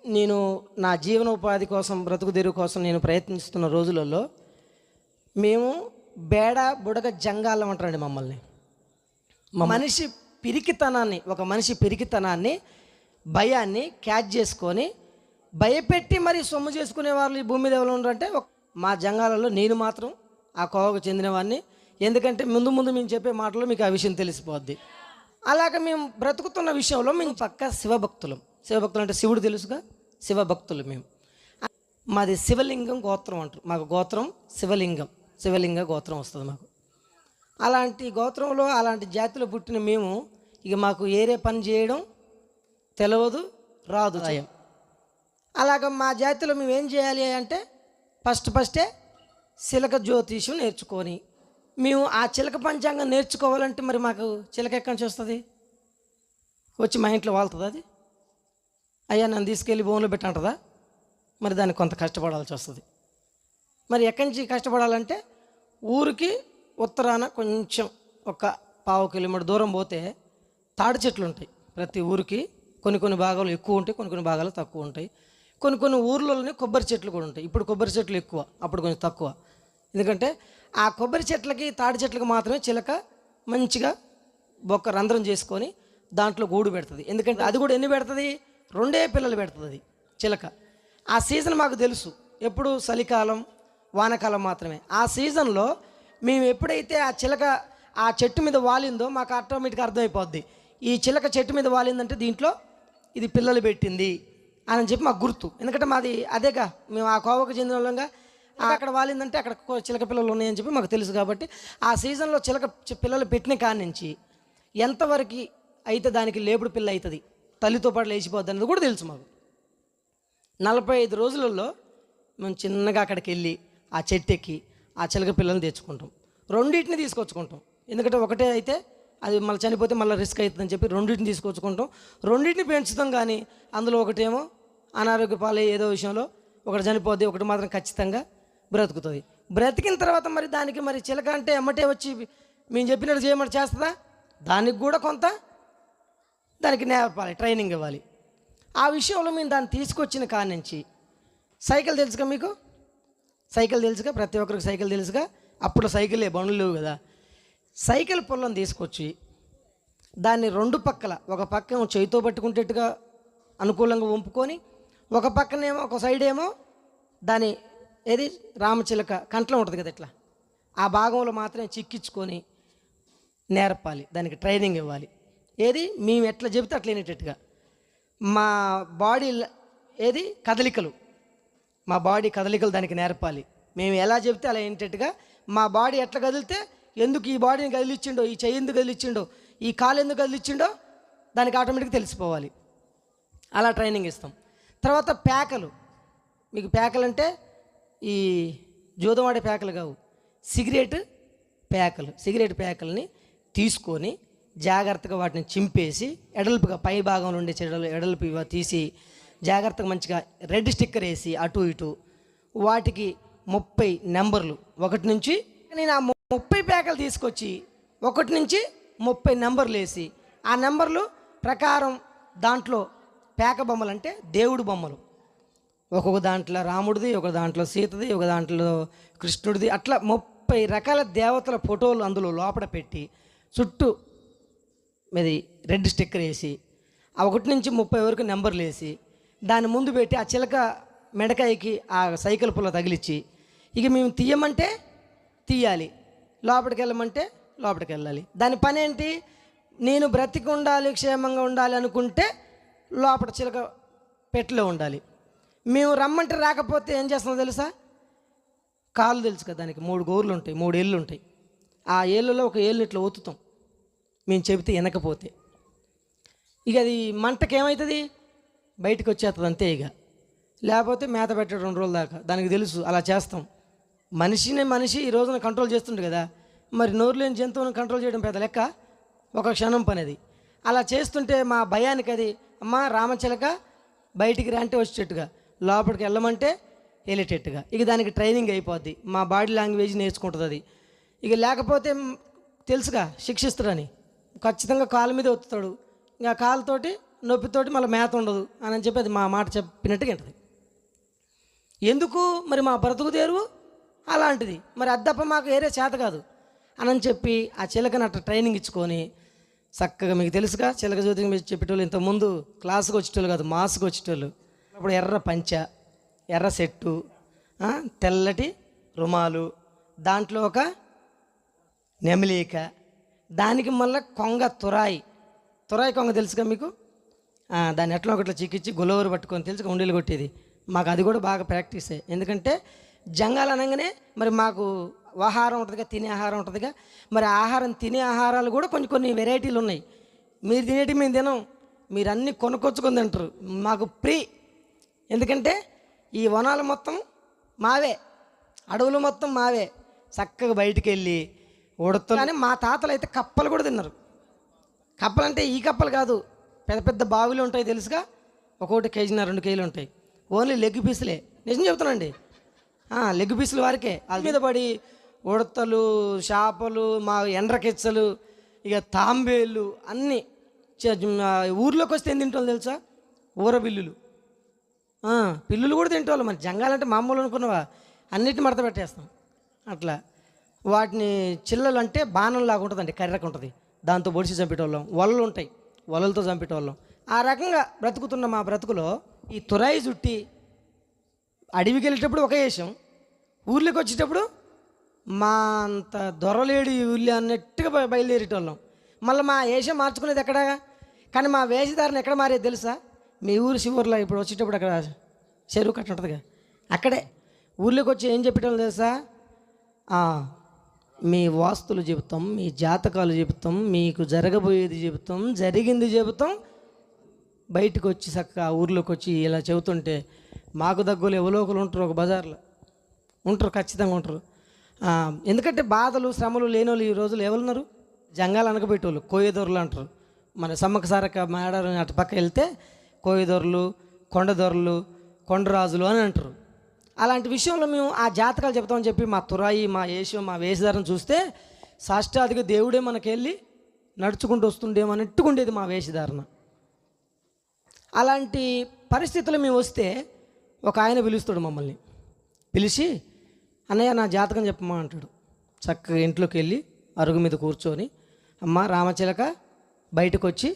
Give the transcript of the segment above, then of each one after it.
నేను నా జీవనోపాధి కోసం బ్రతుకు తెరువు కోసం నేను ప్రయత్నిస్తున్న రోజులలో మేము బేడ బుడగ జంగాలం అంటారండి మమ్మల్ని. మనిషి పిరికితనాన్ని, ఒక మనిషి పిరికితనాన్ని, భయాన్ని క్యాచ్ చేసుకొని భయపెట్టి మరి సొమ్ము చేసుకునే వాళ్ళు ఈ భూమి మీద ఎవరు ఉన్నారంటే మా జంగాలలో నేను మాత్రం ఆ కోవకు చెందినవాడిని. ఎందుకంటే ముందు ముందు మేము చెప్పే మాటలు మీకు ఆ విషయం తెలిసిపోద్ది. అలాగే మేము బ్రతుకుతున్న విషయంలో మేము పక్క శివభక్తులం. శివభక్తులు అంటే శివుడు తెలుసుగా, శివభక్తులు మేము. మాది శివలింగం గోత్రం అంటారు. మాకు గోత్రం శివలింగం, శివలింగ గోత్రం వస్తుంది మాకు. అలాంటి గోత్రంలో అలాంటి జాతిలో పుట్టిన మేము ఇక మాకు ఏరే పని చేయడం తెలియదు, రాదు. అలాగ మా జాతిలో మేము ఏం చేయాలి అంటే ఫస్టే చిలక జ్యోతిషం నేర్చుకొని మేము ఆ చిలక పంచాంగం నేర్చుకోవాలంటే మరి మాకు చిలక ఎక్కడి నుంచి వస్తుంది? వచ్చి మా ఇంట్లో వాళ్తుంది అది. అయ్యా నన్ను తీసుకెళ్ళి భూమిలో పెట్టంటదా? మరి దానికి కొంత కష్టపడాల్సి వస్తుంది. మరి ఎక్కడి నుంచి కష్టపడాలంటే ఊరికి ఉత్తరాన కొంచెం ఒక 1/2 కిలోమీటర్ దూరం పోతే తాడి చెట్లు ఉంటాయి. ప్రతి ఊరికి కొన్ని భాగాలు ఎక్కువ ఉంటాయి, కొన్ని భాగాలు తక్కువ ఉంటాయి. కొన్ని ఊర్లలోనే కొబ్బరి చెట్లు కూడా ఉంటాయి. ఇప్పుడు కొబ్బరి చెట్లు ఎక్కువ, అప్పుడు కొంచెం తక్కువ. ఎందుకంటే ఆ కొబ్బరి చెట్లకి తాడి చెట్లకి మాత్రమే చిలక మంచిగా బొక్క రంధ్రం చేసుకొని దాంట్లో గూడు పెడుతుంది. ఎందుకంటే అది కూడా ఎన్ని పెడుతుంది? 2 పిల్లలు పెడుతుంది అది చిలక. ఆ సీజన్ మాకు తెలుసు, ఎప్పుడు చలికాలం వానకాలం మాత్రమే. ఆ సీజన్లో మేము ఎప్పుడైతే ఆ చిలక ఆ చెట్టు మీద వాలిందో మాకు ఆటోమేటిక్గా అర్థమైపోద్ది, ఈ చిలక చెట్టు మీద వాలిందంటే దీంట్లో ఇది పిల్లలు పెట్టింది అని చెప్పి మాకు గుర్తు. ఎందుకంటే మాది అదేగా, మేము ఆ కోవకు చెందిన వాళ్ళంగా. అక్కడ వాలిందంటే అక్కడ చిలక పిల్లలు ఉన్నాయని చెప్పి మాకు తెలుసు. కాబట్టి ఆ సీజన్లో చిలక పిల్లలు పెట్టిన కాడి నుంచి ఎంతవరకు అయితే దానికి లేపుడు పిల్ల అవుతుంది, తల్లితో పాటు లేచిపోద్ది అనేది కూడా తెలుసు మాకు. 45 రోజులలో మేము చిన్నగా అక్కడికి వెళ్ళి ఆ చెట్టు ఎక్కి ఆ చిలక పిల్లల్ని తెచ్చుకుంటాం. 2 తీసుకొచ్చుకుంటాం. ఎందుకంటే ఒకటే అయితే అది మళ్ళీ చనిపోతే మళ్ళీ రిస్క్ అవుతుందని చెప్పి 2 తీసుకొచ్చుకుంటాం. 2 పెంచుతాం. కానీ అందులో ఒకటేమో అనారోగ్య పాలే ఏదో విషయంలో, ఒకటి చనిపోద్ది, ఒకటి మాత్రం ఖచ్చితంగా బ్రతుకుతుంది. బ్రతికిన తర్వాత మరి దానికి మరి చిలక అంటే ఎమ్మటే వచ్చి మేము చెప్పినట్టు చేయమని చేస్తుందా? దానికి కూడా కొంత దానికి నేర్పాలి, ట్రైనింగ్ ఇవ్వాలి. ఆ విషయంలో మేము దాన్ని తీసుకొచ్చిన కాడి నుంచి సైకిల్ తెలుసుగా మీకు? సైకిల్ తెలుసుగా, ప్రతి ఒక్కరికి సైకిల్ తెలుసుగా. అప్పుడు సైకిలే, బండ్లు లేవు కదా. సైకిల్ పొలం తీసుకొచ్చి దాన్ని 2 పక్కల, ఒక పక్క చేయితో పట్టుకుంటేట్టుగా అనుకూలంగా వంపుకొని, ఒక పక్కనేమో ఒక సైడ్ ఏమో దాని ఏది రామచిలక కంట్లో ఉంటుంది కదా, ఇట్లా ఆ భాగంలో మాత్రమే చిక్కించుకొని నేర్పాలి, దానికి ట్రైనింగ్ ఇవ్వాలి. ఏది మేము ఎట్లా చెబితే అట్లా వినేటట్టుగా. మా బాడీ ఏది కదలికలు, మా బాడీ కదలికలు దానికి నేర్పాలి. మేము ఎలా చెబితే అలా వినేటట్టుగా. మా బాడీ ఎట్లా కదిలితే, ఎందుకు ఈ బాడీని కదిలిచ్చిండో, ఈ చెయ్యి ఎందుకు కదిలిచ్చిండో, ఈ కాలు ఎందుకు కదిలిచ్చిండో దానికి ఆటోమేటిక్గా తెలిసిపోవాలి. అలా ట్రైనింగ్ ఇస్తాం. తర్వాత ప్యాకలు. మీకు ప్యాకలు అంటే ఈ జూదవాడే ప్యాకలు కావు, సిగరెట్ ప్యాకల్ని తీసుకొని జాగ్రత్తగా వాటిని చింపేసి ఎడల్పుగా పై భాగంలో ఉండే ఎడల్పు తీసి జాగ్రత్తగా మంచిగా రెడ్ స్టిక్కర్ వేసి అటు ఇటు వాటికి 30 నెంబర్లు, 1 నుంచి నేను ఆ 30 ప్యాకలు తీసుకొచ్చి 1 నుంచి 30 నెంబర్లు వేసి ఆ నెంబర్లు ప్రకారం దాంట్లో పేక బొమ్మలు అంటే దేవుడు బొమ్మలు, ఒక్కొక్క దాంట్లో రాముడిది, ఒక దాంట్లో సీతది, ఒక దాంట్లో కృష్ణుడిది, అట్లా 30 రకాల దేవతల ఫోటోలు అందులో లోపల పెట్టి చుట్టూ మీది రెడ్ స్టిక్కర్ వేసి ఆ 1 నుంచి 30 వరకు నెంబర్లు వేసి దాని ముందు పెట్టి ఆ చిలక మెడకాయకి ఆ సైకిల్ పుల్ల తగిలిచ్చి, ఇక మేము తీయమంటే తీయాలి, లోపలికి వెళ్ళమంటే లోపలికి వెళ్ళాలి. దాని పని ఏంటి? నేను బ్రతికి ఉండాలి, క్షేమంగా ఉండాలి అనుకుంటే లోపల చిలక పెట్టెలో ఉండాలి. మేము రమ్మంటే రాకపోతే ఏం చేస్తామో తెలుసా? కాళ్ళు తెలుసు కదా, దానికి 3 గోర్లు ఉంటాయి, 3 ఏళ్ళు ఉంటాయి. ఆ ఏళ్ళలో ఒక ఏళ్ళు ఇట్లా ఒత్తుతాం మేము చెబితే వినకపోతే. ఇక అది మంటకి ఏమవుతుంది? బయటకు వచ్చేస్తుంది అంతే. ఇక లేకపోతే మేత పెట్టాడు 2 రోజుల దాకా, దానికి తెలుసు. అలా చేస్తాం. మనిషి ఈ రోజున కంట్రోల్ చేస్తుండే కదా, మరి నోరు లేని జంతువుని కంట్రోల్ చేయడం పెద్ద లెక్క, ఒక క్షణం పని అది. అలా చేస్తుంటే మా భయానికి అది, అమ్మ రామచిలక బయటికి రా అంటే వచ్చేటట్టుగా, లోపలికి వెళ్ళమంటే వెళ్ళేటట్టుగా. ఇక దానికి ట్రైనింగ్ అయిపోద్ది, మా బాడీ లాంగ్వేజ్ నేర్చుకుంటుంది అది. ఇక లేకపోతే తెలుసుగా శిక్షిస్తాడని, ఖచ్చితంగా కాలు మీద ఒత్తుతాడు. ఇంకా కాలుతోటి నొప్పితోటి మళ్ళీ మేత ఉండదు అని చెప్పి అది మా మాట చెప్పినట్టుగా ఉంటుంది. ఎందుకు మరి మా బ్రతుకు తెరువు అలాంటిది, మరి అద్దప్ప మాకు వేరే చేత కాదు అని చెప్పి ఆ చిలకని అట్లా ట్రైనింగ్ ఇచ్చుకొని చక్కగా, మీకు తెలుసుగా చిలక జ్యోతికి మీరు చెప్పేటోళ్ళు ఇంతకుముందు క్లాసుకు వచ్చేటోళ్ళు కాదు, మాస్కు వచ్చేటోళ్ళు. అప్పుడు ఎర్ర పంచ, ఎర్ర సెట్టు, తెల్లటి రుమాలు, దాంట్లో ఒక నెమలీక, దానికి మళ్ళీ కొంగ తురాయి కొంగ తెలుసుగా మీకు. దాన్ని ఎట్లా ఒకట్లా చిక్కిచ్చి గులవరు పట్టుకొని తెలుసుగా ఉండేలు కొట్టేది. మాకు అది కూడా బాగా ప్రాక్టీసే. ఎందుకంటే జంగాలు అనగానే మరి మాకు ఆహారం ఉంటుందిగా, తినే ఆహారం ఉంటుందిగా. మరి ఆహారం తినే ఆహారాలు కూడా కొన్ని వెరైటీలు ఉన్నాయి. మీరు తినేటి మేము తినం, మీరు అన్నీ కొనుక్కొచ్చుకొని తింటారు. మాకు ఫ్రీ. ఎందుకంటే ఈ వనాలు మొత్తం మావే, అడవులు మొత్తం మావే. చక్కగా బయటికి వెళ్ళి ఉడతలు. కానీ మా తాతలు అయితే కప్పలు కూడా తిన్నారు. కప్పలు అంటే ఈ కప్పలు కాదు, పెద్ద పెద్ద బావిలు ఉంటాయి తెలుసుగా, ఒక్కొక్కటి కేజీన 2 కేజీలు ఉంటాయి. ఓన్లీ లెగ్ పీసులే, నిజం చెప్తానండి. లెగ్ పీసులు వారికే. అది మీద పడి ఉడతలు, చేపలు, మా ఎండ్రకెచ్చలు, ఇక తాంబేళ్ళు అన్నీ. ఊర్లోకి వస్తే ఏం తింటాం తెలుసా? ఊరబిల్లులు, పిల్లులు కూడా తింటాం. మరి జంగాలంటే మామూలు అనుకున్నావా, అన్నిటిని మడత పెట్టేస్తాం. అట్లా వాటిని చిల్లలు అంటే బాణంలాగా ఉంటుందండి, కర్రెక ఉంటుంది, దాంతో పొడిచి చంపేటోళ్ళం. వలలు ఉంటాయి, వలలతో చంపేటోళ్ళం. ఆ రకంగా బ్రతుకుతున్న మా బ్రతుకులో ఈ తురాయి చుట్టి అడవికి వెళ్ళేటప్పుడు ఒక వేషం, ఊర్లోకి వచ్చేటప్పుడు మా అంత దొరలేడి ఊళ్ళో అన్నట్టుగా బయలుదేరేటోళ్ళం. మళ్ళీ మా వేషం మార్చుకునేది ఎక్కడ? కానీ మా వేషధారణ ఎక్కడ మారేది తెలుసా? మీ ఊరు శివూరులో ఇప్పుడు వచ్చేటప్పుడు అక్కడ చెరువు కట్ట ఉంటుందిగా, అక్కడే ఊర్లోకి వచ్చి ఏం చెప్పేటోళ్ళు తెలుసా? మీ వాస్తులు చెబుతాం, మీ జాతకాలు చెబుతాం, మీకు జరగబోయేది చెబుతాం, జరిగింది చెబుతాం. బయటకు వచ్చి చక్కగా ఊర్లోకి వచ్చి ఇలా చెబుతుంటే మాకు దగ్గులు ఎవరో ఒకరు ఉంటారు, ఒక బజార్లో ఉంటారు, ఖచ్చితంగా ఉంటారు. ఎందుకంటే బాధలు శ్రమలు లేని వాళ్ళు ఈ రోజులు ఎవరున్నారు? జంగాలు అనకబెట్టేవాళ్ళు కోయదొరలు అంటారు. మన సమ్మక సారక మేడారం అటు పక్క వెళ్తే కోయదొరలు, కొండదొరలు, కొండరాజులు అని అంటారు. అలాంటి విషయంలో మేము ఆ జాతకాలు చెప్తామని చెప్పి మా తురాయి, మా యేషం, మా వేషధారణ చూస్తే సాష్టాదిగా దేవుడే మనకెళ్ళి నడుచుకుంటూ వస్తుండేమన్నట్టుగా ఉండేది మా వేషధారణ. అలాంటి పరిస్థితులు మేము వస్తే ఒక ఆయన పిలుస్తాడు మమ్మల్ని. పిలిచి, అన్నయ్య నా జాతకం చెప్పమ్మా అంటాడు. చక్కగా ఇంట్లోకి వెళ్ళి అరుగు మీద కూర్చొని, అమ్మ రామచిలక బయటకు వచ్చి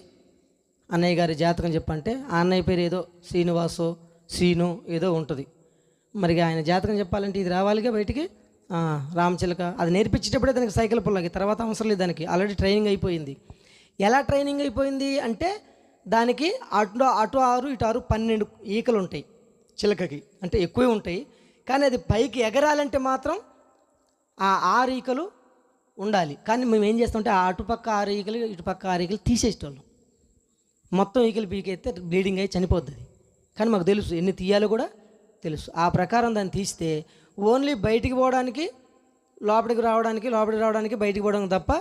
అన్నయ్య గారి జాతకం చెప్పంటే, ఆ అన్నయ్య పేరు ఏదో శ్రీనివాసో శ్రీను ఏదో ఉంటుంది. మరి ఆయన జాతకం చెప్పాలంటే ఇది రావాలిగా బయటికి. రామచిలక అది నేర్పించేటప్పుడే దానికి సైకిల్ పుల్లకి, తర్వాత అవసరం లేదు, దానికి ఆల్రెడీ ట్రైనింగ్ అయిపోయింది. ఎలా ట్రైనింగ్ అయిపోయింది అంటే, దానికి అటు 6 ఇటు 6 12 ఈకలు ఉంటాయి చిలకకి, అంటే ఎక్కువే ఉంటాయి. కానీ అది పైకి ఎగరాలంటే మాత్రం ఆ 6 ఈకలు ఉండాలి. కానీ మేము ఏం చేస్తామంటే ఆ అటుపక్క 6 ఈకలు, ఇటుపక్క 6 ఈకలు తీసేసేవాళ్ళం. మొత్తం ఈకలు పీకెత్తే బ్లీడింగ్ అయ్యి చనిపోద్ది. కానీ మాకు తెలుసు ఎన్ని తీయాలో కూడా తెలుసు. ఆ ప్రకారం దాన్ని తీస్తే ఓన్లీ బయటికి పోవడానికి, లోపలికి రావడానికి బయటికి పోవడానికి తప్ప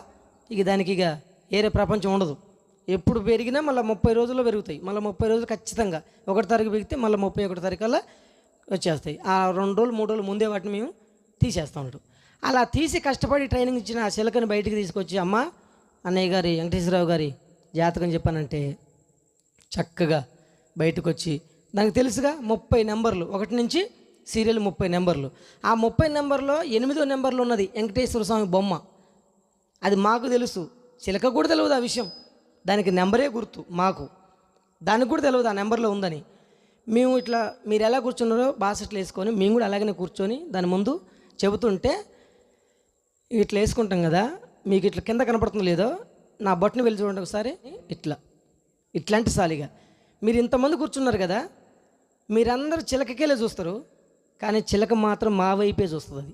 ఇక దానికి ఇక వేరే ప్రపంచం ఉండదు. ఎప్పుడు పెరిగినా మళ్ళీ 30 రోజుల్లో పెరుగుతాయి. మళ్ళీ 30 రోజులు ఖచ్చితంగా 1 తారీఖు పెరిగితే మళ్ళీ 31 తారీఖుల్లో వచ్చేస్తాయి. ఆ 2 రోజులు 3 రోజులు ముందే వాటిని మేము తీసేస్తూ ఉంటాం. అలా తీసి కష్టపడి ట్రైనింగ్ ఇచ్చిన ఆ చిలకని బయటికి తీసుకొచ్చి, అమ్మ అన్నయ్య గారి వెంకటేశ్వరరావు గారి జాతకం చెప్పానంటే చక్కగా బయటకు వచ్చి, దానికి తెలుసుగా 30 నెంబర్లు, 1 నుంచి సీరియల్ 30 నెంబర్లు. ఆ 30 నెంబర్లో 8వ నెంబర్లో ఉన్నది వెంకటేశ్వర స్వామి బొమ్మ. అది మాకు తెలుసు, చిలక కూడా తెలియదు ఆ విషయం. దానికి నెంబరే గుర్తు మాకు, దానికి కూడా తెలియదు ఆ నెంబర్లో ఉందని. మేము ఇట్లా మీరు ఎలా కూర్చున్నారో బాసెట్లు వేసుకొని మేము కూడా అలాగనే కూర్చొని దాని ముందు చెబుతుంటే, ఇట్లా వేసుకుంటాం కదా, మీకు ఇట్లా కింద కనపడుతుందో లేదో, నా బొట్టుని వెళ్ళి చూడండి ఒకసారి. ఇట్లాంటి సాలిగా మీరు ఇంతమంది కూర్చున్నారు కదా, మీరందరూ చిలకకేలే చూస్తారు, కానీ చిలక మాత్రం మా వైపే చూస్తుంది.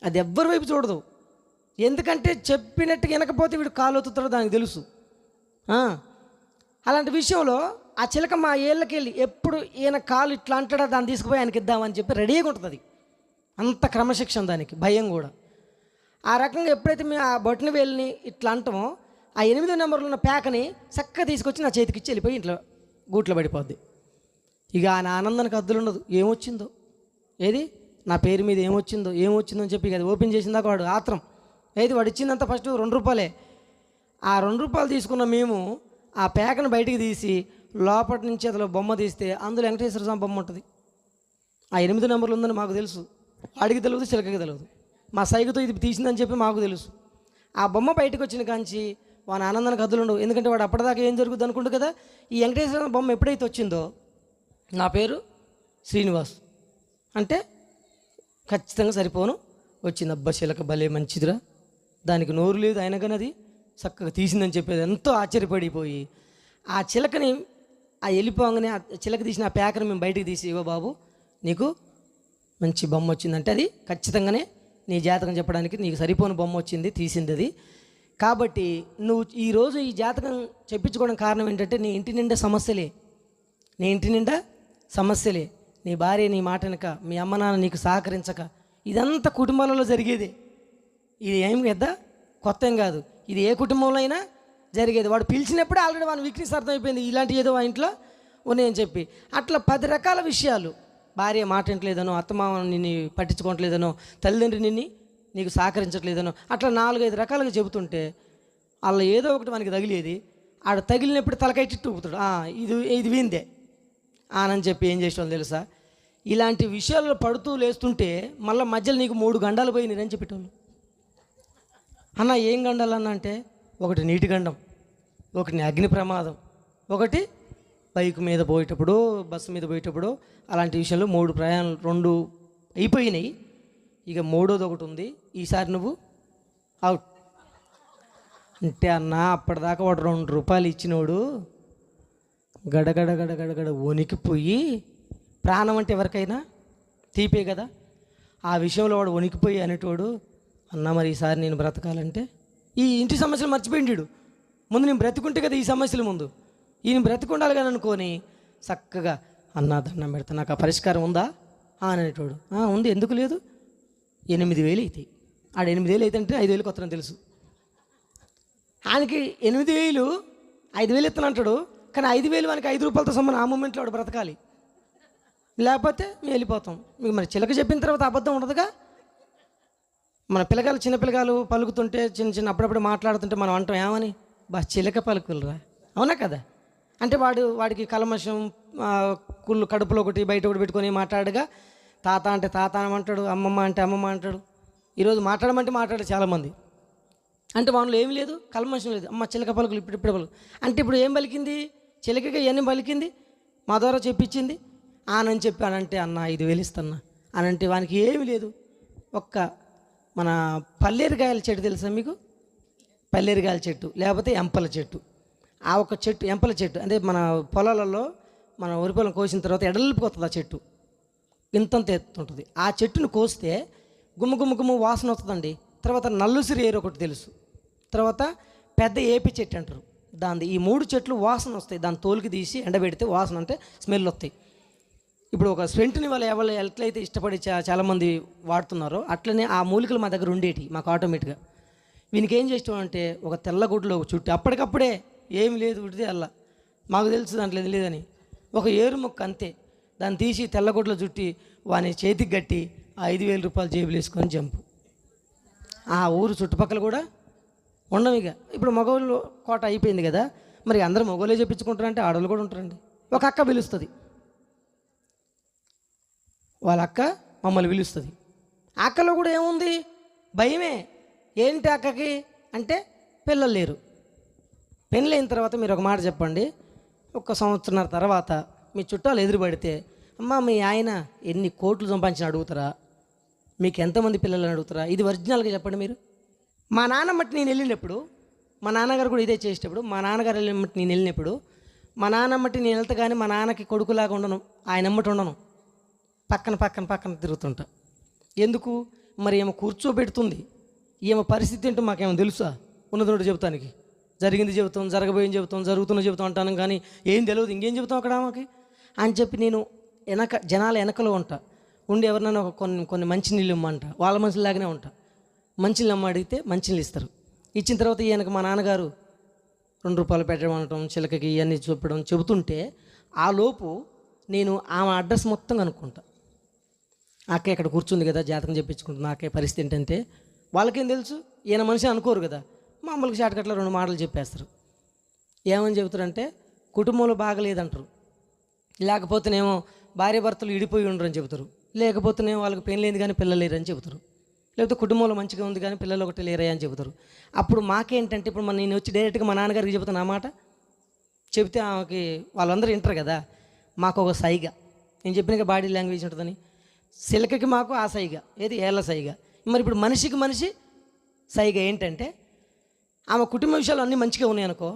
అది ఎవ్వరి వైపు చూడదు. ఎందుకంటే చెప్పినట్టుగా వినకపోతే వీడు కాలు ఒత్తుతాడో దానికి తెలుసు. అలాంటి విషయంలో ఆ చిలక మా ఏళ్ళకి వెళ్ళి ఎప్పుడు ఈయన కాలు ఇట్లా అంటాడా దాన్ని తీసుకుపోయి ఆయనకి ఇద్దామని చెప్పి రెడీగా ఉంటుంది. అంత క్రమశిక్షణ, దానికి భయం కూడా. ఆ రకంగా ఎప్పుడైతే మేము ఆ బొట్టని వేలిని ఇట్లా అంటామో, ఆ 8వ నెంబర్లో ఉన్న పేకని చక్కగా తీసుకొచ్చి నా చేతికి ఇచ్చి వెళ్ళిపోయి ఇంట్లో గూట్లో పడిపోద్ది. ఇక ఆయన ఆనందానికి అద్దులు ఉండదు. ఏమొచ్చిందో, ఏది నా పేరు మీద ఏమొచ్చిందో అని చెప్పి అది ఓపెన్ చేసిందాక వాడు ఆత్రం. ఏది వాడు ఇచ్చిందంతా ఫస్ట్ 2 రూపాయలే. ఆ 2 రూపాయలు తీసుకున్న మేము ఆ పేకను బయటికి తీసి లోపటి నుంచి అతను బొమ్మ తీస్తే అందులో వెంకటేశ్వర స్వామి బొమ్మ ఉంటుంది. ఆ 8 నెంబర్లు ఉందని మాకు తెలుసు, వాడికి తెలియదు, చిలకకి తెలియదు. మా సైగుతో ఇది తీసిందని చెప్పి మాకు తెలుసు. ఆ బొమ్మ బయటకు వచ్చిన కాంచి వాని ఆనందానికి హద్దులు ఉండవు. ఎందుకంటే వాడు అప్పటిదాకా ఏం జరుగుతుంది అనుకుంటు కదా. ఈ వెంకటేశ్వర బొమ్మ ఎప్పుడైతే వచ్చిందో నా పేరు శ్రీనివాస్ అంటే ఖచ్చితంగా సరిపోను వచ్చింది. అబ్బా చిలక భలే మంచిదిరా, దానికి నోరు లేదు అయినా కానీ అది చక్కగా తీసిందని చెప్పేది ఎంతో ఆశ్చర్యపడిపోయి ఆ చిలకని ఆ వెళ్ళిపోగానే ఆ చిలక తీసిన ఆ పేకను మేము బయటికి తీసి, ఇవ్వ బాబు నీకు మంచి బొమ్మ వచ్చిందంటే అది ఖచ్చితంగానే నీ జాతకం చెప్పడానికి నీకు సరిపోని బొమ్మ వచ్చింది, తీసింది అది. కాబట్టి నువ్వు ఈరోజు ఈ జాతకం చెప్పించుకోవడం కారణం ఏంటంటే నీ ఇంటి నిండా సమస్యలే, నీ ఇంటి నిండా సమస్యలే, నీ భార్య నీ మాట వెనక, మీ అమ్మ నాన్న నీకు సహకరించక, ఇదంతా కుటుంబాలలో జరిగేది. ఇది ఏం పెద్ద కొత్త ఏం కాదు, ఇది ఏ కుటుంబంలో అయినా జరిగేది. వాడు పిలిచినప్పుడే ఆల్రెడీ వాని వీక్నెస్ అర్థమైపోయింది, ఇలాంటి ఏదో ఆ ఇంట్లో ఉన్నాయని చెప్పి. అట్లా 10 రకాల విషయాలు, భార్య మాట వింటలేదనో, అత్తమామ నిన్ను పట్టించుకోవట్లేదనో, తల్లిదండ్రి నిన్ను నీకు సహకరించట్లేదనో, అట్లా 4-5 రకాలుగా చెబుతుంటే అలా ఏదో ఒకటి మనకి తగిలేది. ఆడ తగిలినప్పుడు తలకాయ చిట్టు ఊపుతాడు, ఇది వీందే అని చెప్పి ఏం చేసేవాళ్ళు తెలుసా, ఇలాంటి విషయాల్లో పడుతూ లేస్తుంటే మళ్ళీ మధ్యలో నీకు 3 గండాలు పోయినాయి అని చెప్పేటోళ్ళు. అన్న ఏం గండాలు అన్న అంటే, ఒకటి నీటి గండం, ఒకటి అగ్ని ప్రమాదం, ఒకటి బైక్ మీద పోయేటప్పుడు, బస్సు మీద పోయేటప్పుడు, అలాంటి విషయంలో 3 ప్రయాణాలు 2 అయిపోయినాయి. ఇక 3వది ఒకటి ఉంది, ఈసారి నువ్వు అవుట్ అంటే. అన్న అప్పటిదాకా వాడు 2 రూపాయలు ఇచ్చినోడు గడగడ గడగడగడ వణికిపోయి, ప్రాణం అంటే ఎవరికైనా తీపే కదా, ఆ విషయంలో వాడు వణికిపోయి అనేటోడు, అన్న మరి ఈసారి నేను బ్రతకాలంటే ఈ ఇంటి సమస్యలు మర్చిపోయిండు. ముందు నేను బ్రతుకుంటే కదా ఈ సమస్యల ముందు, ఈయన బ్రతుకుండాలి కానీ అనుకొని చక్కగా అన్న దండం పెడతా, నాకు ఆ పరిష్కారం ఉందా అనేటోడు. ఉంది, ఎందుకు లేదు, 8,000 అవుతాయి. ఆడ 8,000 అయితే అంటే 5,000 కొత్తని తెలుసు. ఆయనకి 8,000 5,000 ఇస్తానంటాడు, కానీ 5,000 మనకి 5 రూపాయలతో సమానం. ఆ మూమెంట్లో వాడు బ్రతకాలి, లేకపోతే మేము వెళ్ళిపోతాం. మీకు మరి చిలక చెప్పిన తర్వాత అబద్ధం ఉండదుగా. మన పిల్లగాలు చిన్న పిల్లగాలు పలుకుతుంటే చిన్న అప్పుడప్పుడు మాట్లాడుతుంటే మనం అంటాం ఏమని, చిలక పలుకులరా, అవునా కదా. అంటే వాడికి కల్మషం, కుళ్ళు కడుపులో ఒకటి బయట ఒకటి పెట్టుకొని మాట్లాడగా, తాత అంటే తాత అంటాడు, అమ్మమ్మ అంటే అమ్మమ్మ అంటాడు. ఈరోజు మాట్లాడమంటే మాట్లాడారు చాలామంది. అంటే వాళ్ళు ఏమీ లేదు, కల్మషం లేదు. అమ్మ చిలక పలుకులు ఇప్పుడు పలుకు అంటే ఇప్పుడు ఏం పలికింది, చిలకగా ఇవన్నీ పలికింది, మా ద్వారా చెప్పించింది అని చెప్పానంటే, అన్న 5,000 ఇస్తున్నా అని అంటే వానికి ఏమీ లేదు. ఒక్క మన పల్లేరుగాయల చెట్టు తెలుసా మీకు, పల్లేరుగాయల చెట్టు లేకపోతే ఎంపల చెట్టు. ఆ ఒక చెట్టు ఎంపల చెట్టు అంటే మన పొలాలలో మన వరి పొలం కోసిన తర్వాత ఎడలిపోతుంది ఆ చెట్టు, ఇంతంత ఎత్తుంటుంది. ఆ చెట్టును కోస్తే గుమ్మ వాసన వస్తుందండి. తర్వాత నల్లుసిరి ఏరు ఒకటి తెలుసు, తర్వాత పెద్ద ఏపి చెట్టు అంటారు దాన్ని. ఈ 3 చెట్లు వాసన వస్తాయి, దాని తోలుకి తీసి ఎండబెడితే వాసన అంటే స్మెల్ వస్తాయి. ఇప్పుడు ఒక స్వెంట్ని వాళ్ళు ఎవరు ఎట్లయితే ఇష్టపడి చాలామంది వాడుతున్నారో అట్లనే ఆ మూలికలు మా దగ్గర ఉండేటి మాకు ఆటోమేటిక్గా. వీనికి ఏం చేస్తాం అంటే, ఒక తెల్లగుడ్లో చుట్టి అప్పటికప్పుడే ఏమి లేదు ఉడితే అల్లా, మాకు తెలుసు దాంట్లో ఇది లేదని, ఒక ఏరు ముక్క అంతే, దాన్ని తీసి తెల్లగుడ్లో చుట్టి వాని చేతికి కట్టి 5,000 రూపాయలు జేబులు వేసుకొని జంపు. ఆ ఊరు చుట్టుపక్కల కూడా ఉండవు. ఇక ఇప్పుడు మగవాళ్ళు కోట అయిపోయింది కదా, మరి అందరూ మగవాళ్ళే చెప్పించుకుంటారంటే ఆడవాళ్ళు కూడా ఉంటారండి. ఒక అక్క పిలుస్తుంది, వాళ్ళ అక్క మమ్మల్ని పిలుస్తుంది. అక్కలో కూడా ఏముంది, భయమే. ఏంటి అక్కకి అంటే, పిల్లలు లేరు. పెళ్ళైన తర్వాత మీరు ఒక మాట చెప్పండి, 1 సంవత్సరాల తర్వాత మీ చుట్టాలు ఎదురుపడితే, అమ్మ మీ ఆయన ఎన్ని కోట్లు సంపాదించిన అడుగుతారా, మీకు ఎంతమంది పిల్లలని అడుగుతారా, ఇది ఒరిజినల్గా చెప్పండి మీరు. మా నాన్నమ్మటి నేను వెళ్ళినప్పుడు, మా నాన్నగారు కూడా ఇదే చేసేటప్పుడు, మా నాన్నగారు వెళ్ళినమ్మటి నేను వెళ్ళినప్పుడు, మా నాన్నమ్మటి నేను వెళ్తా కానీ మా నాన్నకి కొడుకులాగా ఉండను, ఆయన అమ్మటి ఉండను, పక్కన తిరుగుతుంటా. ఎందుకు మరి ఏమో కూర్చోబెడుతుంది, ఏమో పరిస్థితి ఏంటో మాకేమో తెలుసా, ఉన్నది చెబుతానికి, జరిగింది చెబుతాం, జరగబోయింది చెబుతాం, జరుగుతున్న చెబుతాం అంటాను కానీ ఏం తెలియదు, ఇంకేం చెబుతాం అక్కడ ఆమెకి అని చెప్పి నేను జనాల వెనకలో ఉంటా ఉండి ఎవరినైనా కొన్ని మంచినీళ్ళు ఇమ్మంట, వాళ్ళ మనుషులాగానే ఉంటా. మంచినీళ్ళు అమ్మ అడిగితే మంచినీళ్ళు ఇస్తారు. ఇచ్చిన తర్వాత ఈయనకు మా నాన్నగారు 2 రూపాయలు పెట్టడం, చిలకకి ఇవన్నీ చూపడం చెబుతుంటే, ఆ లోపు నేను ఆమె అడ్రస్ మొత్తం కనుక్కుంటా. అక్క ఇక్కడ కూర్చుంది కదా, జాతకం చెప్పించుకుంటున్నా, అక్కే పరిస్థితి ఏంటంటే, వాళ్ళకేం తెలుసు, ఈయన మనిషి అనుకోరు కదా, మామూలుగా షార్ట్కట్లో 2 మాటలు చెప్పేస్తారు. ఏమని చెబుతారంటే కుటుంబంలో బాగలేదంటారు, లేకపోతేనేమో భార్య భర్తలు ఇడిపోయి ఉండరని చెబుతారు, లేకపోతేనేమో వాళ్ళకి పెళ్ళి లేని కానీ పిల్లలు లేరని చెబుతారు, లేకపోతే కుటుంబంలో మంచిగా ఉంది కానీ పిల్లలు ఒకటి లేరయ్యా అని చెబుతారు. అప్పుడు మాకేంటంటే ఇప్పుడు నేను వచ్చి డైరెక్ట్గా మా నాన్నగారికి చెబుతాను ఆ మాట చెబితే ఆమెకి వాళ్ళందరూ వింటారు కదా. మాకు ఒక సైగ, నేను చెప్పినాక బాడీ లాంగ్వేజ్ ఉంటుందని, సిలకకి మాకు ఆ సైగ ఏది ఏళ్ళ సైగ. మరి ఇప్పుడు మనిషికి మనిషి సైగ ఏంటంటే ఆమె కుటుంబ విషయాలు అన్నీ మంచిగా ఉన్నాయనుకో,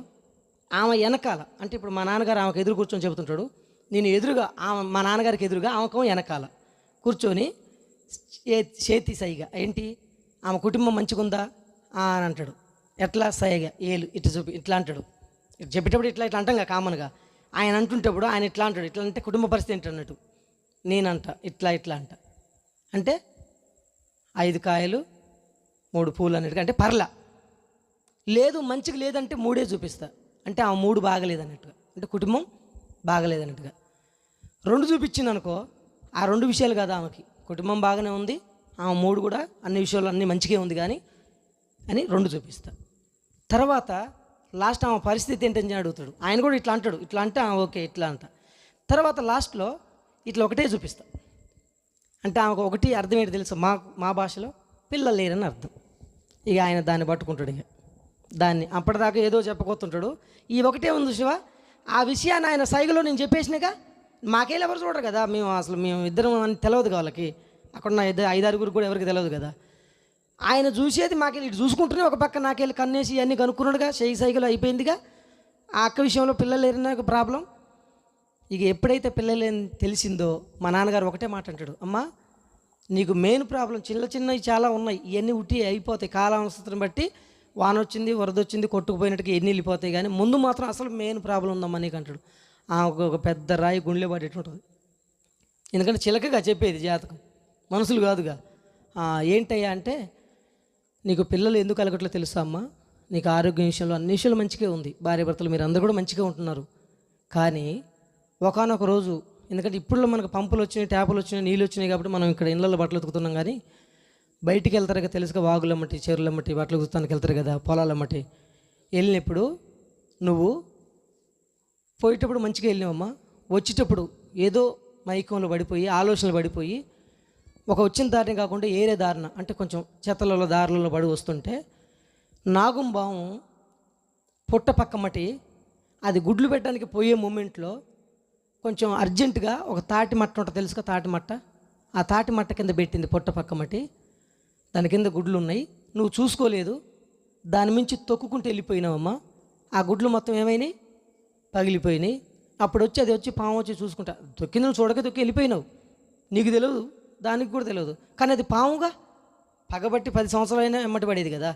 ఆమె వెనకాల అంటే ఇప్పుడు మా నాన్నగారు ఆమెకు ఎదురు కూర్చొని చెబుతుంటాడు, నేను ఎదురుగా ఆమె మా నాన్నగారికి ఎదురుగా ఆమెకు వెనకాల కూర్చొని చేతి సైగ ఏంటి ఆమె కుటుంబం మంచిగా ఉందా అని అంటాడు. ఎట్లా సైగ ఏలు ఇట్లా చూపి ఇట్లా అంటాడు. చెప్పేటప్పుడు ఇట్లా ఇట్లా అంటాం కదా కామన్గా. ఆయన అంటుంటప్పుడు ఆయన ఇట్లా అంటాడు, ఇట్లా అంటే కుటుంబ పరిస్థితి ఏంటి అన్నట్టు. నేనంట ఇట్లా ఇట్లా అంటే 5 కాయలు 3 పూలు అన్నట్టుగా, అంటే పర్ల లేదు మంచిగా లేదంటే 3 చూపిస్తా, అంటే ఆ 3 బాగలేదన్నట్టుగా, అంటే కుటుంబం బాగలేదన్నట్టుగా. 2 చూపించింది అనుకో, ఆ 2 విషయాలు కదా ఆమెకి, కుటుంబం బాగానే ఉంది, ఆమె 3 కూడా అన్ని విషయాలు అన్నీ మంచిగా ఉంది కానీ అని 2 చూపిస్తా. తర్వాత లాస్ట్ ఆమె పరిస్థితి ఏంటని అడుగుతాడు, ఆయన కూడా ఇట్లా అంటాడు, ఇట్లా అంటే ఓకే ఇట్లా అంట. తర్వాత లాస్ట్లో ఇట్లా ఒకటే చూపిస్తా, అంటే ఆమెకు ఒకటి అర్థం ఏంటి తెలుసు, మా భాషలో పిల్లలు లేరని అర్థం. ఇక ఆయన దాన్ని పట్టుకుంటాడు, ఇక దాన్ని అప్పటిదాకా ఏదో చెప్పుకోతుంటాడు. ఈ ఒకటే ఉంది శివ, ఆ విషయాన్ని ఆయన సైగలో నేను చెప్పేసినాక మాకేళ్ళు ఎవరు చూడరు కదా, మేము ఇద్దరం అని తెలియదు వాళ్ళకి, అక్కడ ఉన్న 5-6 కూడా ఎవరికి తెలియదు కదా. ఆయన చూసేది మాకెళ్ళి ఇటు చూసుకుంటూనే ఒక పక్క నాకెళ్ళి కన్నేసి ఇవన్నీ కనుక్కున్నాడుగా, సైగలు అయిపోయిందిగా. ఆ అక్క విషయంలో పిల్లలు లేరని ఒక ప్రాబ్లం. ఇక ఎప్పుడైతే పిల్లలేని తెలిసిందో మా నాన్నగారు ఒకటే మాట అంటాడు, అమ్మా నీకు మెయిన్ ప్రాబ్లం చిన్నవి చాలా ఉన్నాయి, ఇవన్నీ ఉట్టి అయిపోతాయి, కాలావస్థను బట్టి వాన వచ్చింది వరద వచ్చింది కొట్టుకుపోయినట్టుగా ఎన్ని వెళ్ళిపోతాయి, కానీ ముందు మాత్రం అసలు మెయిన్ ప్రాబ్లం ఉందమ్మా నీకు అంటాడు. ఒక పెద్ద రాయి గుండెలో పడేట్టు ఉంటుంది, ఎందుకంటే చిలకగా చెప్పేది జాతకం, మనుషులు కాదుగా. ఏంటయ్యా అంటే నీకు పిల్లలు ఎందుకు కలగట్లో తెలుసా అమ్మా, నీకు ఆరోగ్యం విషయంలో అన్ని విషయాలు మంచిగా ఉంది, భార్య భర్తలు మీరు అందరూ కూడా మంచిగా ఉంటున్నారు, కానీ ఒకానొక రోజు, ఎందుకంటే ఇప్పుడు మనకు పంపులు వచ్చినాయి, ట్యాపులు వచ్చినాయి, నీళ్ళు వచ్చినాయి కాబట్టి మనం ఇక్కడ ఇళ్ళల్లో బట్టలు ఉతుకుతున్నాం, కానీ బయటికి వెళ్తారు కదా తెలుసుగా, వాగులమ్మటి చెరువులమ్మటి బట్టలు ఉతుకుతానికి వెళ్తారు కదా, పొలాలమ్మటి వెళ్ళినప్పుడు నువ్వు పోయేటప్పుడు మంచిగా వెళ్ళినావమ్మా, వచ్చేటప్పుడు ఏదో మైకంలో పడిపోయి ఆలోచనలు పడిపోయి ఒక వచ్చిన దారిని కాకుండా ఏరే దారిన, అంటే కొంచెం చెత్తలలో దారులలో పడి వస్తుంటే నాగుంబాము పుట్ట పక్కమటి అది గుడ్లు పెట్టడానికి పోయే మూమెంట్లో కొంచెం అర్జెంటుగా ఒక తాటి మట్ట ఉంటుంది తెలుసుగా, తాటి మట్ట, ఆ తాటి మట్ట కింద పెట్టింది పుట్ట పక్కమటి, దాని కింద గుడ్లు ఉన్నాయి, నువ్వు చూసుకోలేదు, దాని మించి తొక్కుకుంటూ వెళ్ళిపోయినావమ్మా, ఆ గుడ్లు మొత్తం ఏమైనాయి పగిలిపోయినాయి. అప్పుడు అది వచ్చి పాము వచ్చి చూసుకుంటా, తొక్కి నువ్వు చూడక తొక్కి వెళ్ళిపోయినావు, నీకు తెలియదు దానికి కూడా తెలియదు, కానీ అది పాముగా పగబట్టి 10 సంవత్సరాలైనా ఎమ్మటి పడేది కదా.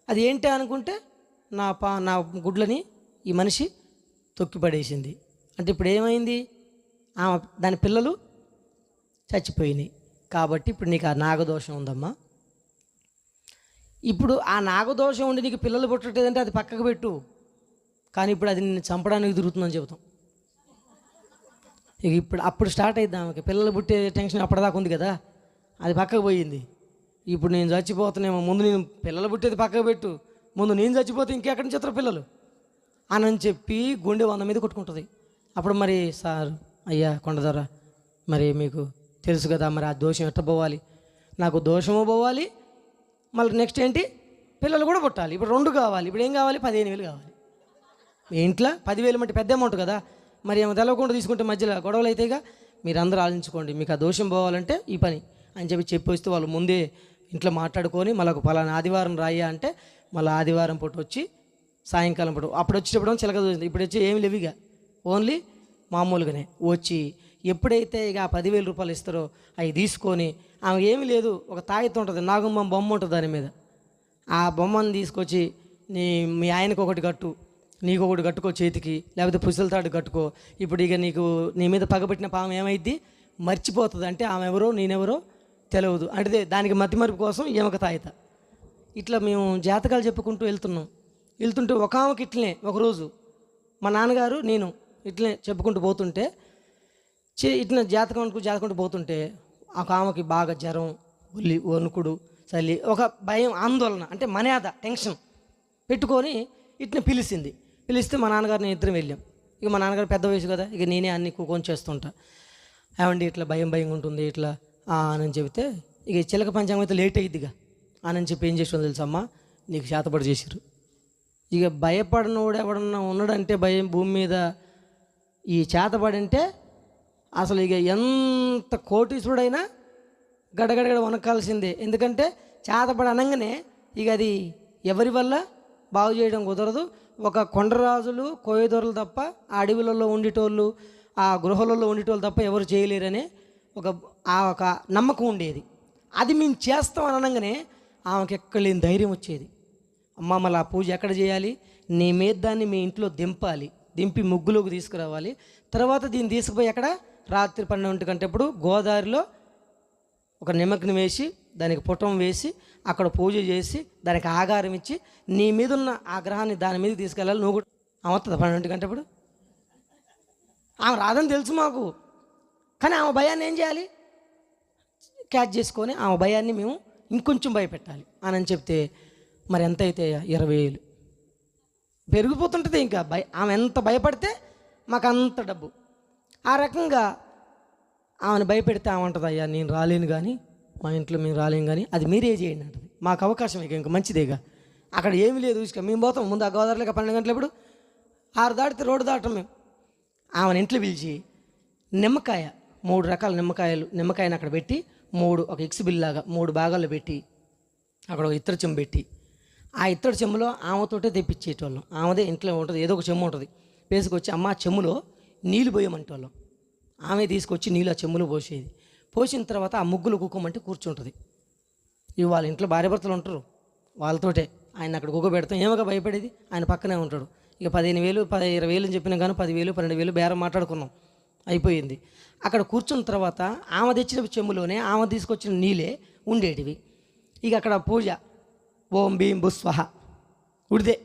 అది ఏంటి అనుకుంటే నా గుడ్లని ఈ మనిషి తొక్కి పడేసింది. అంటే ఇప్పుడు ఏమైంది, దాని పిల్లలు చచ్చిపోయినాయి. కాబట్టి ఇప్పుడు నీకు ఆ నాగదోషం ఉందమ్మా, ఇప్పుడు ఆ నాగదోషం ఉండి నీకు పిల్లలు పుట్టలేదంటే అది పక్కకు పెట్టు, కానీ ఇప్పుడు అది నిన్ను చంపడానికి తిరుగుతుందని చెబుతాం. ఇక అప్పుడు స్టార్ట్ అయిద్దాం ఆమెకి, పిల్లలు పుట్టే టెన్షన్ అప్పటిదాకా ఉంది కదా, అది పక్కకు పోయింది. ఇప్పుడు నేను చచ్చిపోతున్నామో, ముందు నేను పిల్లలు పుట్టేది పక్కకు పెట్టు, ముందు నేను చచ్చిపోతే ఇంకెక్కడి నుంచి చిత్ర పిల్లలు అని చెప్పి గుండె 100 మీద కొట్టుకుంటుంది. అప్పుడు మరి సార్ అయ్యా కొండదొర, మరి మీకు తెలుసు కదా, మరి ఆ దోషం ఎట్ట పోవాలి, నాకు దోషము పోవాలి, మళ్ళీ నెక్స్ట్ ఏంటి పిల్లలు కూడా పుట్టాలి, ఇప్పుడు 2 కావాలి, ఇప్పుడు ఏం కావాలి 15,000 కావాలి. మీ ఇంట్లో 10,000 అంటే పెద్ద అమౌంట్ కదా, మరి ఏమో తెలవకుండా తీసుకుంటే మధ్యలో గొడవలు అయితేగా, మీరు అందరూ ఆలోచించుకోండి, మీకు ఆ దోషం పోవాలంటే ఈ పని అని చెప్పి వస్తే వాళ్ళు ముందే ఇంట్లో మాట్లాడుకొని మళ్ళీ ఒక పలానా ఆదివారం రాయ్యా అంటే మళ్ళీ ఆదివారం పూట వచ్చి సాయంకాలం పూట, అప్పుడు వచ్చేటప్పుడు చిలక చూసింది, ఇప్పుడు వచ్చి ఏమి లేవిగా ఓన్లీ మామూలుగానే వచ్చి ఎప్పుడైతే ఇక 10,000 రూపాయలు ఇస్తారో అవి తీసుకొని, ఆమె ఏమీ లేదు ఒక తాయితీ ఉంటుంది, నాగమ్మ బొమ్మ ఉంటుంది దాని మీద, ఆ బొమ్మను తీసుకొచ్చి మీ ఆయనకు ఒకటి కట్టు, నీకు ఒకటి కట్టుకో చేతికి, లేకపోతే పుస్తల తాడు కట్టుకో, ఇప్పుడు ఇక నీ మీద పగబెట్టిన పాము ఏమైద్ది మర్చిపోతుంది, అంటే ఆమె ఎవరో నేనెవరో తెలియదు, అంటే దానికి మతిమరుపు కోసం ఈమెక తాయిత. ఇట్లా మేము జాతకాలు చెప్పుకుంటూ వెళ్తుంటే ఒక ఆమెకి ఇట్లనే ఒకరోజు మా నాన్నగారు నేను ఇట్లనే చెప్పుకుంటూ పోతుంటే ఇట్లా జాతకుంటూ పోతుంటే ఒక ఆమెకి బాగా జ్వరం, వణుకుడు, చలి, ఒక భయం, ఆందోళన, అంటే మర్యాద టెన్షన్ పెట్టుకొని ఇట్లా పిలిచింది. పిలిస్తే మా నాన్నగారిని ఇద్దరం వెళ్ళాం. ఇక మా నాన్నగారు పెద్ద వయసు కదా, ఇక నేనే అన్ని చేస్తుంటా. ఏమండి ఇట్లా భయంగా ఉంటుంది ఇట్లా అని చెబితే, ఇక చిలక పంచాంగం అయితే లేట్ అయ్యిద్దిగా అని చెప్పి ఏం చేసాను తెలుసమ్మా, నీకు చేతపడి చేసిరు. ఇక భయపడినోడు ఎవడన్నా ఉన్నాడంటే భయం భూమి మీద, ఈ చేతపడి అంటే అసలు ఇక ఎంత కోటీశ్వరుడైనా గడగడగడ వనకాల్సిందే. ఎందుకంటే చేతపడి అనగానే ఇక అది ఎవరి వల్ల బాగు చేయడం కుదరదు. ఒక కొండరాజులు కోయదొరలు తప్ప, ఆ అడవులలో ఉండేటోళ్ళు, ఆ గృహాలలో ఉండేటోళ్ళు తప్ప ఎవరు చేయలేరనే ఒక నమ్మకం ఉండేది. అది మేము చేస్తాం అని అనగానే ఆమెకి ఎక్కడ లేని ధైర్యం వచ్చేది. అమ్మ మళ్ళీ ఆ పూజ ఎక్కడ చేయాలి, నీ మీద దాన్ని మీ ఇంట్లో దింపాలి, దింపి ముగ్గులోకి తీసుకురావాలి, తర్వాత దీన్ని తీసుకుపోయి ఎక్కడ రాత్రి 12 గంటప్పుడు గోదావరిలో ఒక నిమగ్నం వేసి దానికి పుటం వేసి అక్కడ పూజ చేసి దానికి ఆగారం ఇచ్చి నీ మీద ఉన్న ఆ గ్రహాన్ని దాని మీద తీసుకెళ్ళాలి. నువ్వు కూడా అవుతుందా 12 గంటప్పుడు? ఆమె రాదని తెలుసు మాకు, కానీ ఆమె భయాన్ని ఏం చేయాలి, క్యాచ్ చేసుకొని ఆమె భయాన్ని మేము ఇంకొంచెం భయపెట్టాలి అని చెప్తే, మరి ఎంత అయితే 20,000 పెరిగిపోతుంటుంది. ఇంకా ఆమె ఎంత భయపడితే మాకు అంత డబ్బు. ఆ రకంగా ఆమెను భయపెడితే ఆమె ఉంటుంది, అయ్యా నేను రాలేను కానీ, మా ఇంట్లో మేము రాలేము కానీ అది మీరే చేయండి అంటుంది. మాకు అవకాశం ఇంకా మంచిదేగా, అక్కడ ఏమీ లేదు. ఇసుక మేము పోతాం ముందు ఆ గోదావరిలో 12 గంటలప్పుడు 6 దాటితే రోడ్డు దాటం మేము. ఆమెను ఇంట్లో పిలిచి నిమ్మకాయ 3 రకాల నిమ్మకాయని అక్కడ పెట్టి ఒక ఎక్సిబిల్ లాగా 3 భాగాల్లో పెట్టి అక్కడ ఒక ఇత్తడి చెంబు పెట్టి, ఆ ఇత్తడి చెంబులో ఆమెతోటే తెప్పించేటోళ్ళం. ఆమెదే ఇంట్లో ఉంటుంది, ఏదో ఒక చెంబు ఉంటుంది, వేసుకొచ్చి అమ్మ ఆ చెంబులో నీళ్ళు పోయమంటోళ్ళం. ఆమె తీసుకొచ్చి నీళ్ళు ఆ చెంబులో పోసేది. పోసిన తర్వాత ఆ ముగ్గులు కుక్కమంటే కూర్చుంటుంది. ఇవి వాళ్ళ ఇంట్లో భార్య భర్తలు ఉంటారు, వాళ్ళతోటే ఆయన అక్కడ కుక్క పెడతాం. ఏమోగా భయపడేది, ఆయన పక్కనే ఉంటాడు. ఇక 15,000 20,000 అని చెప్పినా కానీ 10,000 12,000 బేరం మాట్లాడుకున్నాం, అయిపోయింది. అక్కడ కూర్చున్న తర్వాత ఆమె తెచ్చిన చెంబులోనే ఆమె తీసుకొచ్చిన నీళ్ళే ఉండేటివి. ఇక అక్కడ పూజ ఓం భీం భుస్వహ ఉడిదే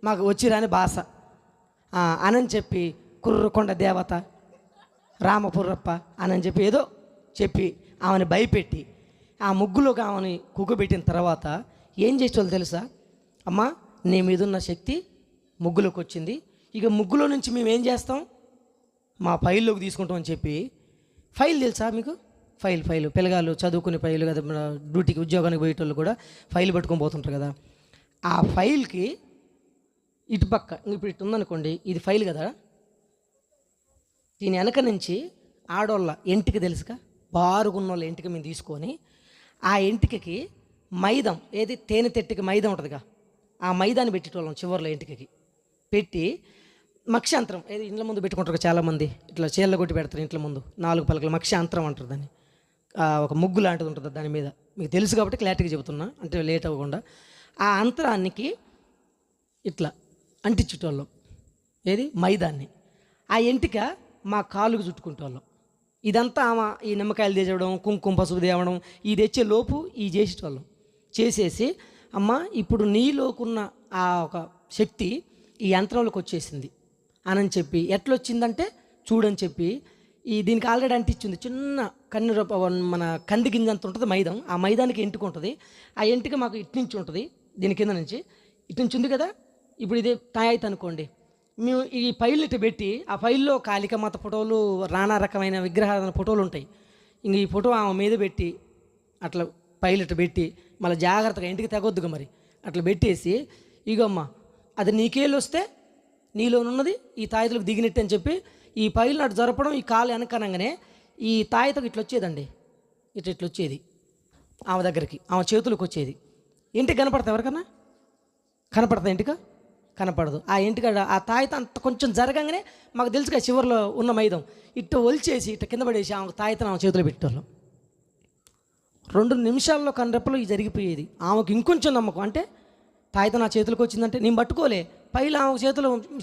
మాకు వచ్చిరాని భాష అని చెప్పి కుర్రకొండ దేవత రామపుర్రప్ప అని చెప్పి ఏదో చెప్పి ఆమెను భయపెట్టి ఆ ముగ్గులోకి ఆమెని కుక్కబెట్టిన తర్వాత ఏం చేసేవాళ్ళు తెలుసా, అమ్మ నీ మీదున్న శక్తి ముగ్గులోకి వచ్చింది, ఇక ముగ్గులో నుంచి మేము ఏం చేస్తాం, మా ఫైల్లోకి తీసుకుంటాం అని చెప్పి. ఫైల్ తెలుసా మీకు? ఫైల్ పిల్లగాళ్ళు చదువుకునే ఫైల్ కదా, డ్యూటీకి ఉద్యోగానికి పోయేటోళ్ళు కూడా ఫైల్ పట్టుకొని పోతుంటారు కదా. ఆ ఫైల్కి ఇటుపక్క ఇప్పుడు ఇటు ఉందనుకోండి, ఇది ఫైల్ కదా, దీని వెనక నుంచి ఆడోళ్ళ ఎంటిక తెలుసుగా, బారుగున్న వాళ్ళ ఎంటిక మేము తీసుకొని ఆ ఎంటికకి మైదం, ఏది తేనె తెట్టుకి మైదం ఉంటుందిగా, ఆ మైదాన్ని పెట్టేటోళ్ళం చివర్లో ఎంటికకి పెట్టి మక్షాంతరం, ఏది ఇంట్లో ముందు పెట్టుకుంటారు చాలామంది, ఇట్లా చీళ్ళ కొట్టి పెడతారు ఇంట్లో ముందు 4 పలకలు, మక్షాంతరం అంటారు దాన్ని. ఒక ముగ్గు లాంటిది ఉంటుంది దాని మీద, మీకు తెలుసు కాబట్టి క్లారిటీగా చెబుతున్నా, అంటే లేట్ అవ్వకుండా. ఆ అంతరానికి ఇట్లా అంటించేటోళ్ళం, ఏది మైదాన్ని. ఆ ఎంటిక మా కాలుకు చుట్టుకుంటోళ్ళం. ఇదంతా ఈ నిమ్మకాయలు తెచ్చడం, కుంకుమ పసుపు తేవడం, ఈ తెచ్చే లోపు ఈ చేసేటోళ్ళం. చేసేసి అమ్మ ఇప్పుడు నీలోకున్న ఆ ఒక శక్తి ఈ యంత్రంలోకి వచ్చేసింది అని చెప్పి, ఎట్లొచ్చిందంటే చూడని చెప్పి దీనికి ఆల్రెడీ అంటించింది, చిన్న మన కంది గింజ అంత ఉంటుంది మైదం, ఆ మైదానికి ఎంటుక ఉంటుంది. ఆ ఎంటుక మాకు ఇటు నుంచి ఉంటుంది, దీని కింద నుంచి ఇటు నుంచి ఉంది కదా. ఇప్పుడు ఇదే తాయైతే అనుకోండి, మేము ఈ ఫైల్ ఇటు పెట్టి ఆ ఫైల్లో కాళికామాత ఫోటోలు, నానా రకమైన విగ్రహాల ఫోటోలు ఉంటాయి. ఇంక ఈ ఫోటో ఆమె మీద పెట్టి అట్లా ఫైల్ ఇటు పెట్టి మళ్ళీ జాగ్రత్తగా ఇంటికి తెగొద్దుగా మరి అట్లా పెట్టేసి, ఇగమ్మ అది నీకేళ్ళు వస్తే నీలోనున్నది ఈ తాయితలకు దిగినట్టు అని చెప్పి ఈ ఫైల్ అటు జరపడం, ఈ కాలు వెనకనంగానే ఈ తాయితకు ఇట్లా వచ్చేదండి, ఇట్లా వచ్చేది ఆమె దగ్గరికి, ఆమె చేతులకు వచ్చేది. ఇంటికి కనపడతా ఎవరికన్నా కనపడతా, ఇంటిక కనపడదు. ఆ ఇంటికి ఆ తాయిత అంత కొంచెం జరగంగానే మాకు తెలుసుగా చివరిలో ఉన్న మైదం ఇట్టు ఒలిచేసి ఇట్ట కింద పడేసి ఆమె తాయితను ఆమె చేతిలో పెట్టేవాళ్ళం. 2 నిమిషాల్లో కనరెప్పలో ఇది జరిగిపోయేది. ఆమెకు ఇంకొంచెం నమ్మకం, అంటే తాయిత నా చేతులకు వచ్చిందంటే నేను పట్టుకోలే, పైలు ఆమె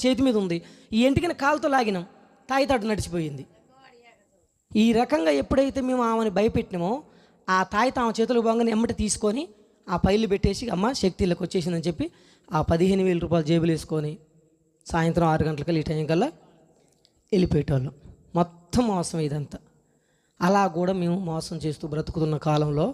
చేతి మీద ఉంది, ఈ ఇంటికి కాలుతో లాగినాం, తాయిత అటు నడిచిపోయింది. ఈ రకంగా ఎప్పుడైతే మేము ఆమెను భయపెట్టినామో ఆ తాయిత ఆమె చేతులకు బాగానే ఎమ్మటి తీసుకొని ఆ పైలు పెట్టేసి, అమ్మ శక్తిలోకి వచ్చేసిందని చెప్పి ఆ 15,000 రూపాయలు జేబులు వేసుకొని సాయంత్రం 6 గంటలకల్లా ఈ టైం కల్లా వెళ్ళిపోయేటోళ్ళం. మొత్తం మోసం ఇదంతా. అలా కూడా మేము మోసం చేస్తూ బ్రతుకుతున్న కాలంలో